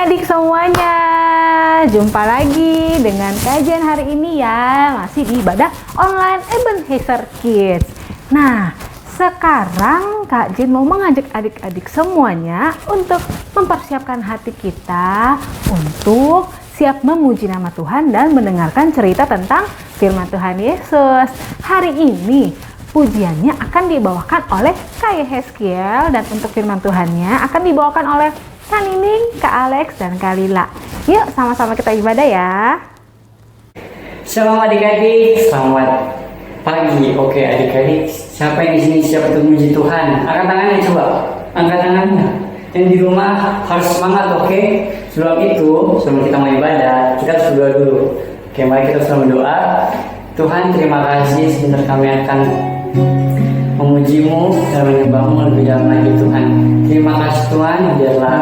adik-adik semuanya, jumpa lagi dengan kajian hari ini ya, masih di ibadah online Ebenezer Kids. Nah, sekarang Kak Jin mau mengajak adik-adik semuanya untuk mempersiapkan hati kita untuk siap memuji nama Tuhan dan mendengarkan cerita tentang firman Tuhan Yesus. Hari ini pujiannya akan dibawakan oleh Kak Yehezkiel dan untuk firman Tuhannya akan dibawakan oleh Kak Nining, Kak Alex, dan Kak Lila. Yuk sama-sama kita ibadah ya. Shalom adik-adik, selamat pagi. Oke adik-adik, siapa yang di sini siap untuk memuji Tuhan? Angkat tangannya coba, angkat tangannya. Yang di rumah harus semangat, oke? Sebelum kita mau ibadah, kita harus berdoa dulu. Oke, mari kita sama berdoa. Tuhan, terima kasih sebentar kami akan memuji-Mu dan menyembah-Mu lebih dalam lagi Tuhan. Terima kasih Tuhan, biarlah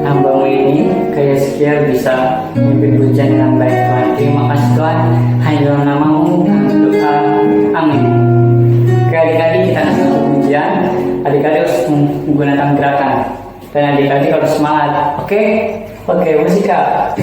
hamba-Mu ini Kak Yehezkiel bisa memimpin pujian dengan baik Tuhan. Terima kasih Tuhan, hanya dalam nama-Mu kami berdoa, amin. Oke adik-adik, kita akan masuk pujian. Adik-adik harus menggunakan gerakan dan adik-adik harus semangat, oke? Oke, musik Kak.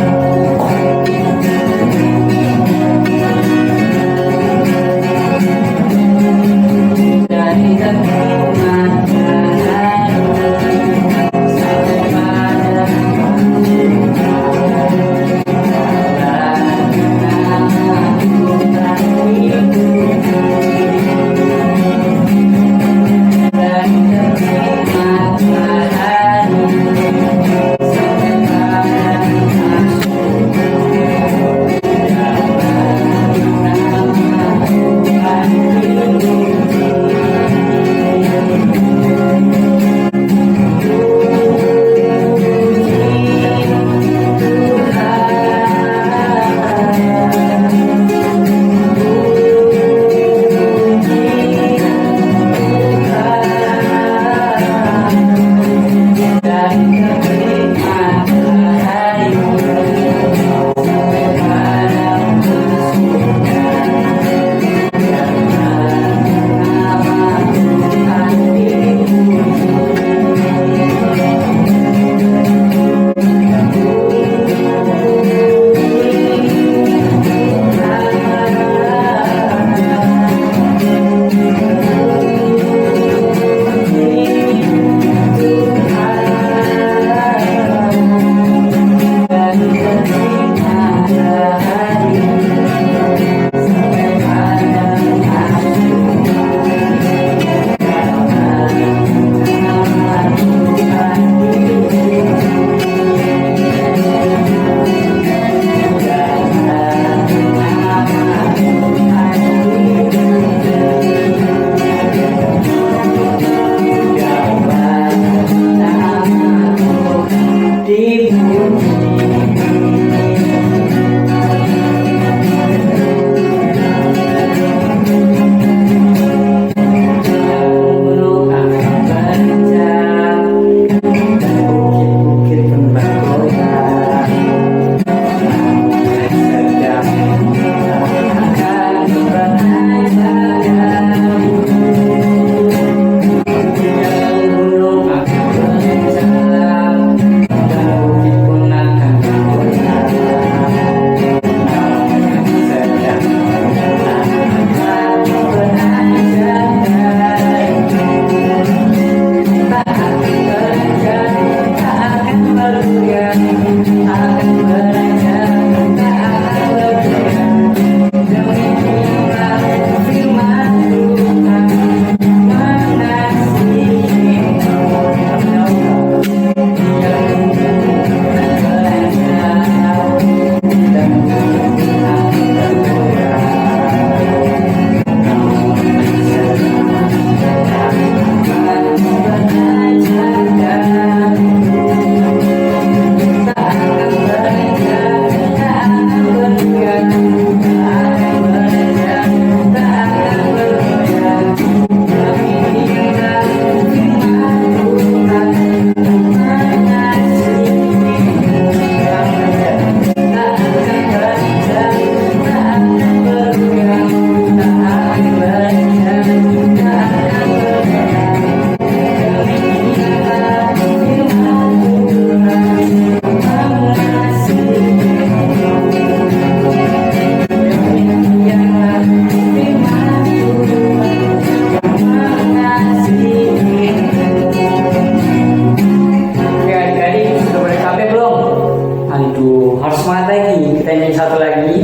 harus semangat lagi. Kita nyanyi satu lagi.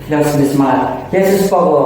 Kita harus lebih semangat. Yesus Pogo.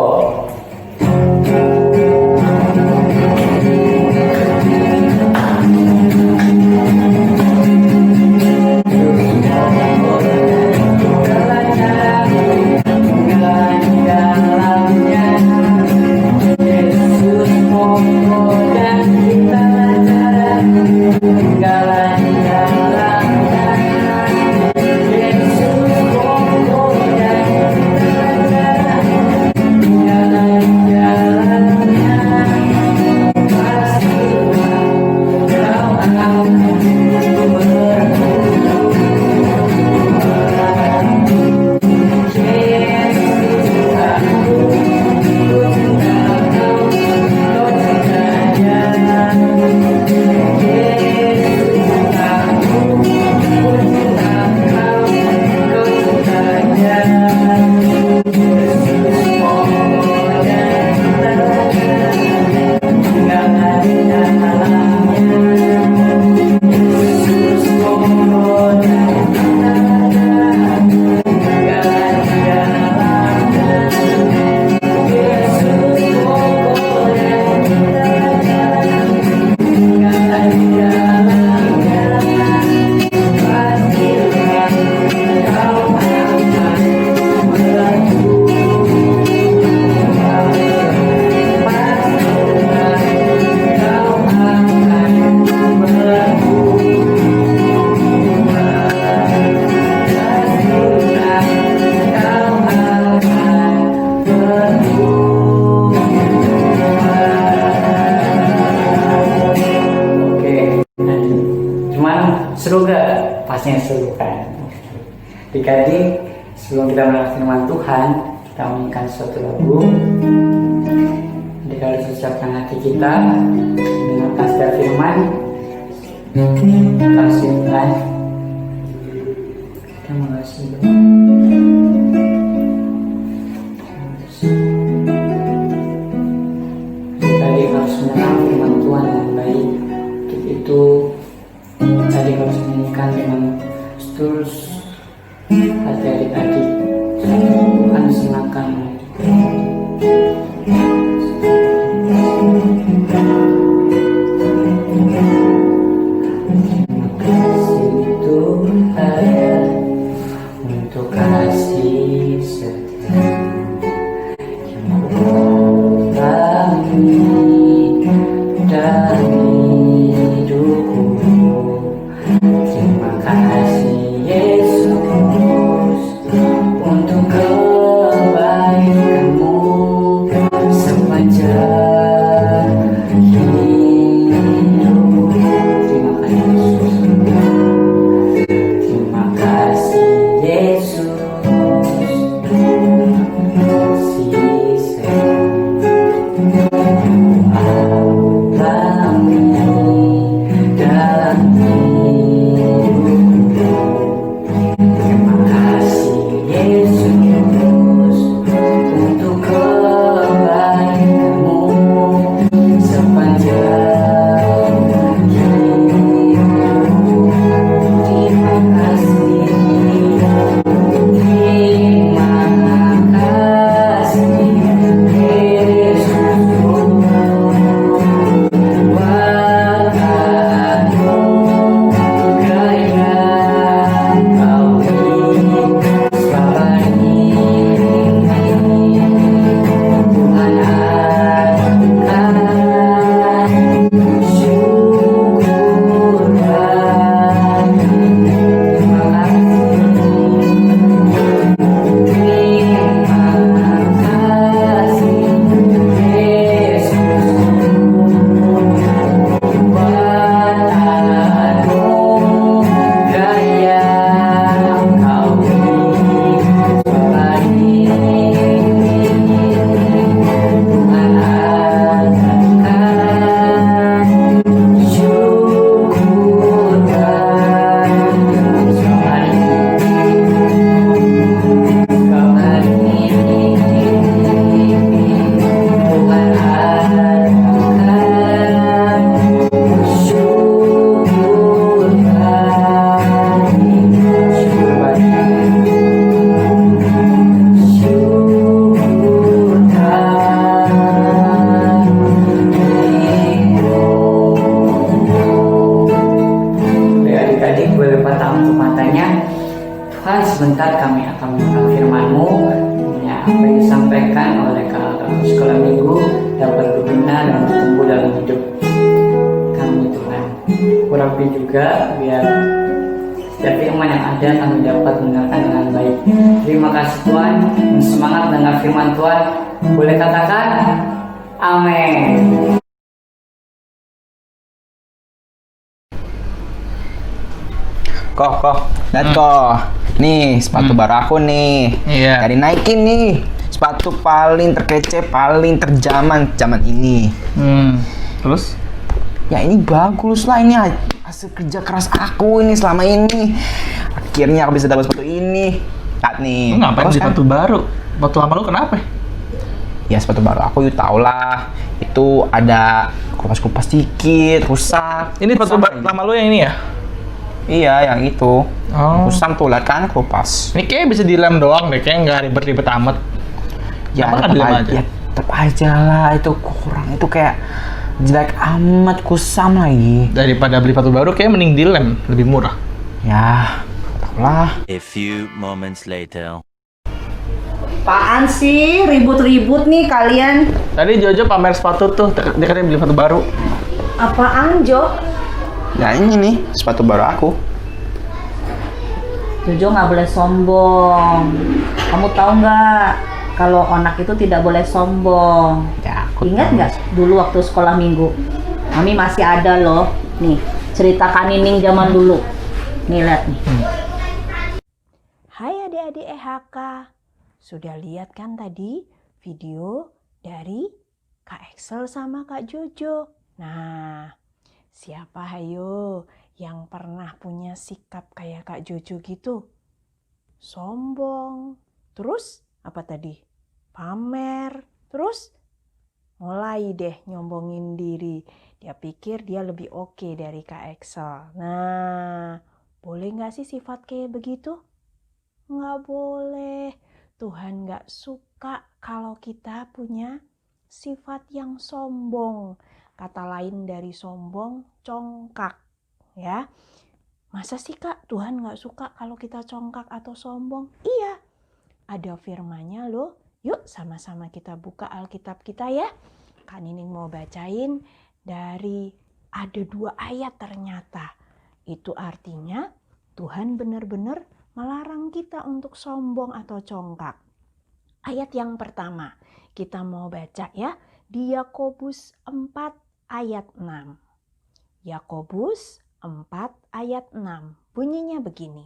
Seru gak? Pastinya seru kan. Adik-adik, sebelum kita mendengar firman Tuhan, kita menyanyikan suatu lagu. Adik harus ucapkan hati kita mendengarkan setiap firman. Kasih live. Kita mengasih doa. Adik harus mendengar firman Tuhan yang baik. Untuk itu tadi harus menyanyikan dengan tulus hati adik-adik. Tuhan senangkan. Terima kasih Tuhan untuk kasih setia yang mengulangi dan hidupku. Terima kasih Yesus untuk kebaikan-Mu. akan mendengar firman-Mu. Ya, apa yang disampaikan oleh kakak sekolah minggu dapat berguna dan bertumbuh dalam hidup kami Tuhan. Urapi juga biar setiap firman yang ada kami dapat mendengarkan dengan baik. Terima kasih Tuhan, semangat dengar firman Tuhan. Boleh katakan amin. Kok, lihat kok. Nih, sepatu baru aku nih. Iya. Dari Nike nih. Sepatu paling terkece, paling terjaman zaman ini. Terus? Ya ini bagus lah, ini hasil kerja keras aku ini selama ini. Akhirnya aku bisa dapat sepatu ini. Lihat nih. Lu ngapain Terus beli sepatu baru? Sepatu lama lu kenapa? Ya sepatu baru aku, you tau lah. Itu ada kupas-kupas dikit, rusak. Ini sepatu Sama lama lu yang ini ya? Iya, yang itu. Oh. Kusam tuh, lihat kan kupas. Ini kayaknya bisa dilem doang deh, kayaknya nggak ribet-ribet amat. Ya, Kenapa nggak dilem aja? Ya, tetap aja lah, itu kurang. Itu kayak jelek amat, kusam lagi. Daripada beli sepatu baru, kayak mending dilem, lebih murah. Ya, tau lah. A few moments later. Apaan sih ribut-ribut nih kalian? Tadi Jojo pamer sepatu tuh, dia katanya beli sepatu baru. Apaan Jo? Ya ini nih, sepatu baru aku. Jojo nggak boleh sombong. Kamu tahu nggak kalau anak itu tidak boleh sombong? Ya, aku Ingat tahu. nggak dulu waktu sekolah minggu? Mami masih ada loh. Nih, cerita Kak Nining zaman dulu. Nih lihat nih. Hai adik-adik EHK, sudah lihat kan tadi video dari Kak Excel sama Kak Jojo? Nah, siapa hayo yang pernah punya sikap kayak Kak Jojo gitu? Sombong, terus apa tadi? Pamer, terus mulai deh nyombongin diri. Dia pikir dia lebih oke dari Kak Excel. Nah, boleh nggak sih sifat kayak begitu? Nggak boleh. Tuhan nggak suka kalau kita punya sifat yang sombong. Kata lain dari sombong, congkak. Ya, masa sih Kak Tuhan nggak suka kalau kita congkak atau sombong? Iya, ada firman-Nya loh. Yuk sama-sama kita buka Alkitab kita ya. Kak Nining mau bacain dari ada 2 ayat ternyata. Itu artinya Tuhan benar-benar melarang kita untuk sombong atau congkak. Ayat yang pertama, kita mau baca ya, di Yakobus 4 ayat 6. Yakobus 4 ayat 6, bunyinya begini.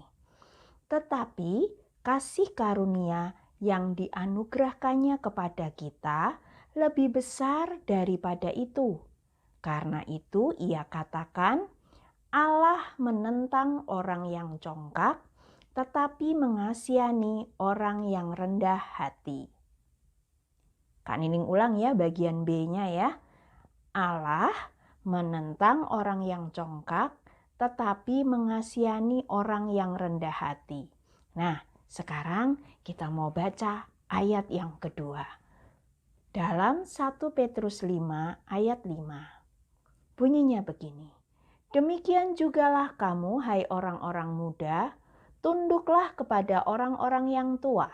Tetapi kasih karunia yang dianugerahkannya kepada kita lebih besar daripada itu. Karena itu ia katakan, Allah menentang orang yang congkak, tetapi mengasihani orang yang rendah hati. Kak Nining ulang ya bagian B-nya ya. Allah menentang orang yang congkak, tetapi mengasihani orang yang rendah hati. Nah, sekarang kita mau baca ayat yang kedua. Dalam 1 Petrus 5 ayat 5. Bunyinya begini. Demikian jugalah kamu, hai orang-orang muda, tunduklah kepada orang-orang yang tua,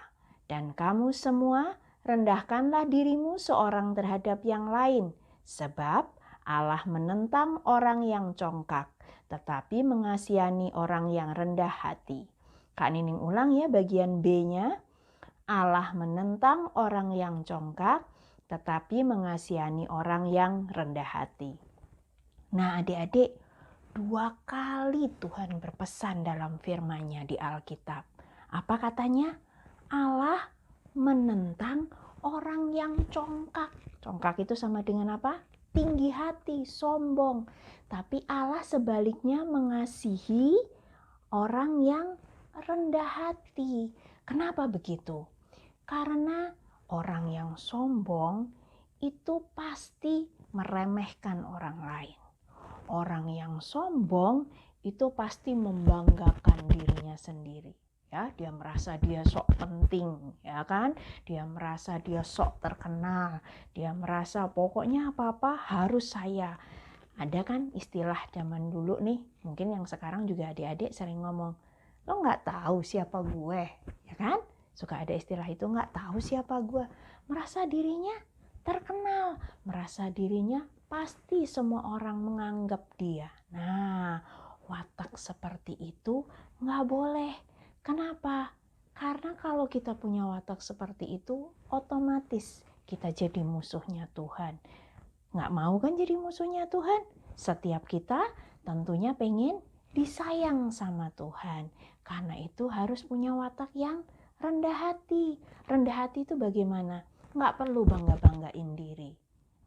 dan kamu semua rendahkanlah dirimu seorang terhadap yang lain, sebab Allah menentang orang yang congkak, tetapi mengasihani orang yang rendah hati. Kak Nining ulang ya bagian B-nya. Allah menentang orang yang congkak, tetapi mengasihani orang yang rendah hati. Nah adik-adik, 2 kali Tuhan berpesan dalam firman-Nya di Alkitab. Apa katanya? Allah menentang orang yang congkak. Congkak itu sama dengan apa? Tinggi hati, sombong. Tapi Allah sebaliknya mengasihi orang yang rendah hati. Kenapa begitu? Karena orang yang sombong itu pasti meremehkan orang lain. Orang yang sombong itu pasti membanggakan dirinya sendiri. Ya, dia merasa dia sok penting, ya kan? Dia merasa dia sok terkenal. Dia merasa pokoknya apa-apa harus saya. Ada kan istilah zaman dulu nih, mungkin yang sekarang juga adik-adik sering ngomong, Lo nggak tahu siapa gue, ya kan? Suka ada istilah itu, nggak tahu siapa gue. Merasa dirinya terkenal, merasa dirinya pasti semua orang menganggap dia. Nah, watak seperti itu nggak boleh. Kenapa? Karena kalau kita punya watak seperti itu, otomatis kita jadi musuhnya Tuhan. Nggak mau kan jadi musuhnya Tuhan? Setiap kita tentunya pengen disayang sama Tuhan. Karena itu harus punya watak yang rendah hati. Rendah hati itu bagaimana? Nggak perlu bangga-banggain diri.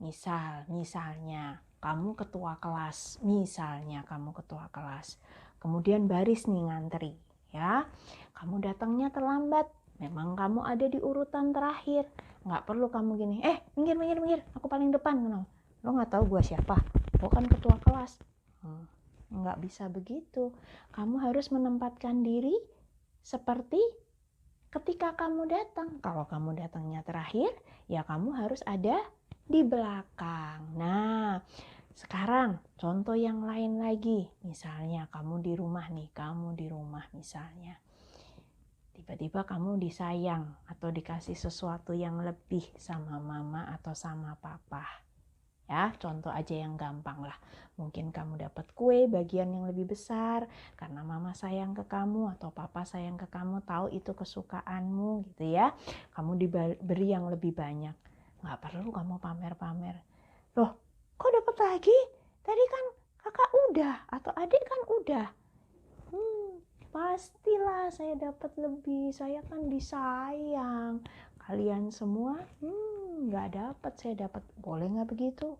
Misalnya kamu ketua kelas. Kemudian baris nih ngantri. Ya, kamu datangnya terlambat. Memang kamu ada di urutan terakhir. Nggak perlu kamu gini, minggir, aku paling depan. Lo nggak tahu gue siapa? Gue kan ketua kelas. Nggak bisa begitu. Kamu harus menempatkan diri seperti ketika kamu datang. Kalau kamu datangnya terakhir, ya kamu harus ada di belakang. Nah, sekarang contoh yang lain lagi. Misalnya kamu di rumah misalnya. Tiba-tiba kamu disayang atau dikasih sesuatu yang lebih sama mama atau sama papa. Ya, contoh aja yang gampang lah. Mungkin kamu dapat kue bagian yang lebih besar karena mama sayang ke kamu atau papa sayang ke kamu, tahu itu kesukaanmu gitu ya. Kamu diberi yang lebih banyak. Nggak perlu kamu pamer-pamer. Loh, kok dapat lagi? Tadi kan kakak udah atau adik kan udah. Pastilah saya dapat lebih, saya kan disayang. Kalian semua nggak dapat, saya dapat. Boleh nggak begitu?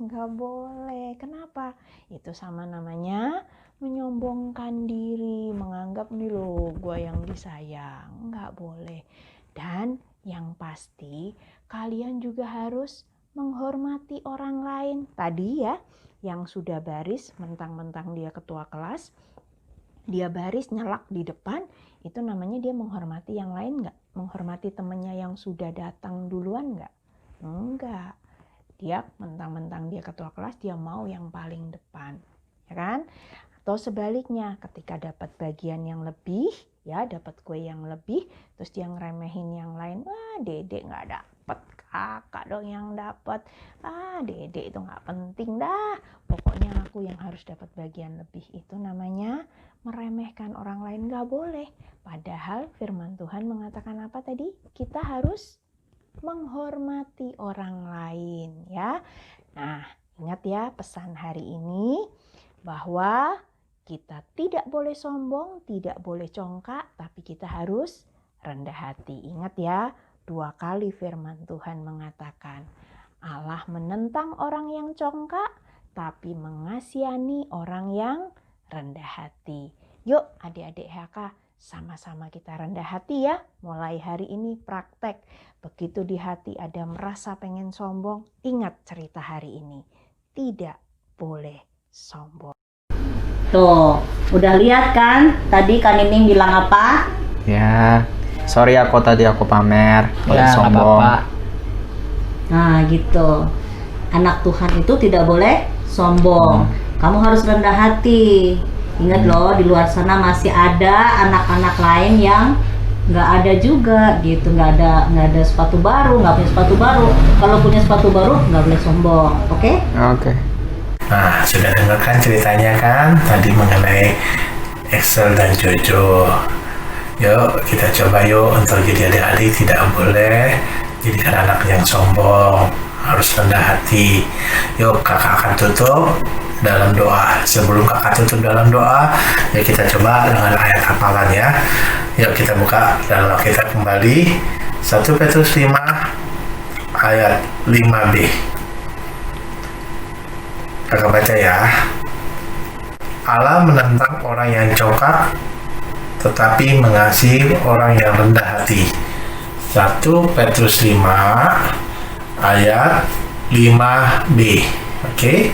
Nggak boleh. Kenapa? Itu sama namanya menyombongkan diri, menganggap nih loh gue yang disayang. Nggak boleh. Dan yang pasti kalian juga harus menghormati orang lain. Tadi ya, yang sudah baris, mentang-mentang dia ketua kelas, dia baris nyelak di depan, itu namanya dia menghormati yang lain nggak? Menghormati temannya yang sudah datang duluan nggak? Enggak. Dia mentang-mentang dia ketua kelas, dia mau yang paling depan, ya kan? Atau sebaliknya, ketika dapat bagian yang lebih, ya dapat kue yang lebih, terus dia ngeremehin yang lain, dedek nggak dapat, kakak dong yang dapat, dedek itu nggak penting dah, pokoknya aku yang harus dapat bagian lebih. Itu namanya meremehkan orang lain. Nggak boleh. Padahal firman Tuhan mengatakan apa tadi? Kita harus menghormati orang lain, ya. Nah, ingat ya pesan hari ini bahwa kita tidak boleh sombong, tidak boleh congkak, tapi kita harus rendah hati. Ingat ya, 2 kali firman Tuhan mengatakan, Allah menentang orang yang congkak, tapi mengasihani orang yang rendah hati. Yuk adik-adik HK, sama-sama kita rendah hati ya. Mulai hari ini praktek. Begitu di hati ada merasa pengen sombong, ingat cerita hari ini. Tidak boleh sombong. Tuh, udah lihat kan? Tadi Kak Nining bilang apa? Ya, sorry aku pamer. Ya, nggak sombong. apa-apa. Nah gitu. Anak Tuhan itu tidak boleh sombong. Kamu harus rendah hati. Ingat loh, di luar sana masih ada anak-anak lain yang nggak ada juga gitu, nggak ada sepatu baru, nggak punya sepatu baru. Kalau punya sepatu baru nggak boleh sombong, oke? Oke. Nah, sudah dengarkan ceritanya kan tadi mengenai Excel dan Jojo. Yuk kita coba yuk untuk jadi adik-adik tidak boleh jadikan anak yang sombong, harus rendah hati. Yuk kakak akan tutup dalam doa. Sebelum kakak tutup dalam doa, yuk kita coba dengan ayat hafalan ya. Yuk kita buka dalam Alkitab kembali 1 Petrus 5 ayat 5b. Kakak baca ya. Allah menentang orang yang congkak, tetapi mengasihi orang yang rendah hati. 1 Petrus 5 ayat 5b. Oke.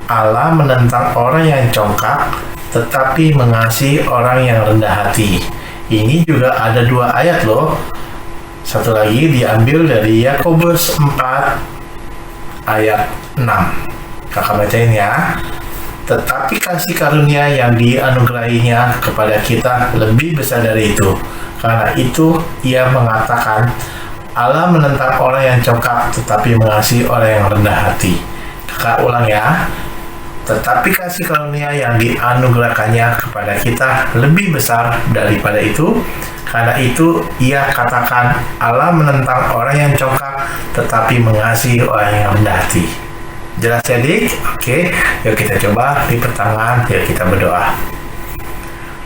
Allah menentang orang yang congkak, tetapi mengasihi orang yang rendah hati. Ini juga ada 2 ayat loh. Satu lagi diambil dari Yakobus 4 ayat 6. Kakak bacain ya. tetapi kasih karunia yang dianugerahinya kepada kita lebih besar dari itu. Karena itu ia mengatakan, Allah menentang orang yang congkak tetapi mengasihi orang yang rendah hati. Kakak ulang ya. Tetapi kasih karunia yang dianugerahkannya kepada kita lebih besar daripada itu. Karena itu ia katakan, Allah menentang orang yang congkak tetapi mengasihi orang yang rendah hati. Jelas ya dik? Oke, yuk kita coba lipat tangan, yuk kita berdoa.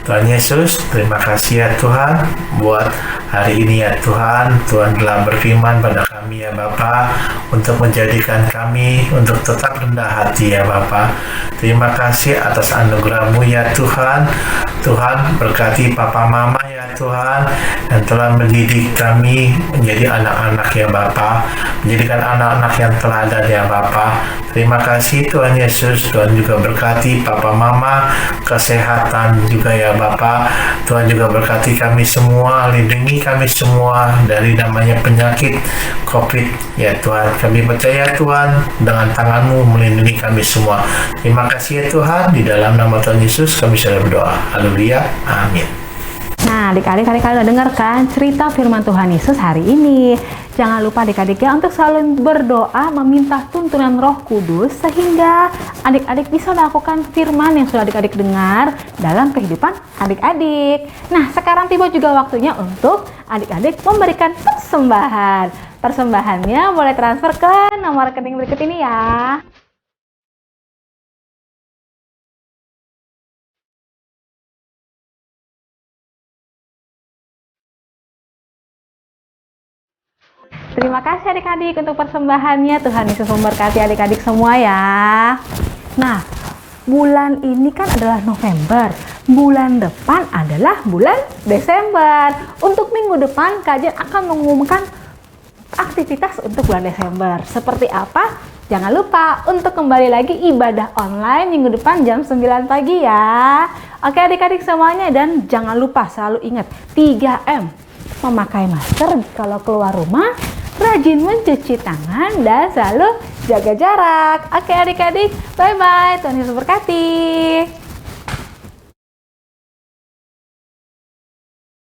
Tuhan Yesus, terima kasih ya Tuhan buat hari ini ya Tuhan. Tuhan telah berfirman pada kami ya Bapa untuk menjadikan kami untuk tetap rendah hati ya Bapa. Terima kasih atas anugerah-Mu ya Tuhan. Tuhan berkati Papa Mama ya Tuhan yang telah mendidik kami menjadi anak-anak ya Bapa, menjadikan anak-anak yang teladan ya Bapa. Terima kasih Tuhan Yesus. Tuhan juga berkati Papa Mama kesehatan juga ya Bapa. Tuhan juga berkati kami semua, lindungi kami semua dari namanya penyakit COVID ya Tuhan. Kami percaya Tuhan dengan tangan-Mu melindungi kami semua. Terima kasih ya Tuhan. Di dalam nama Tuhan Yesus kami sudah berdoa. Haleluya. Amin. Nah, adik-adik udah dengarkan cerita firman Tuhan Yesus hari ini. Jangan lupa adik-adik ya untuk selalu berdoa meminta tuntunan Roh Kudus sehingga adik-adik bisa melakukan firman yang sudah adik-adik dengar dalam kehidupan adik-adik. Nah, sekarang tiba juga waktunya untuk adik-adik memberikan persembahan. Persembahannya boleh transfer ke nomor rekening berikut ini ya. Terima kasih adik-adik untuk persembahannya. Tuhan Yesus memberkati adik-adik semua ya. Nah, bulan ini kan adalah November. Bulan depan adalah bulan Desember. Untuk minggu depan, kajian akan mengumumkan aktivitas untuk bulan Desember. Seperti apa? Jangan lupa untuk kembali lagi ibadah online minggu depan jam 9 pagi ya. Oke adik-adik semuanya, dan jangan lupa selalu ingat 3M. Memakai masker kalau keluar rumah, rajin mencuci tangan, dan selalu jaga jarak. Oke adik-adik, bye-bye. Tuhan Yesus berkati.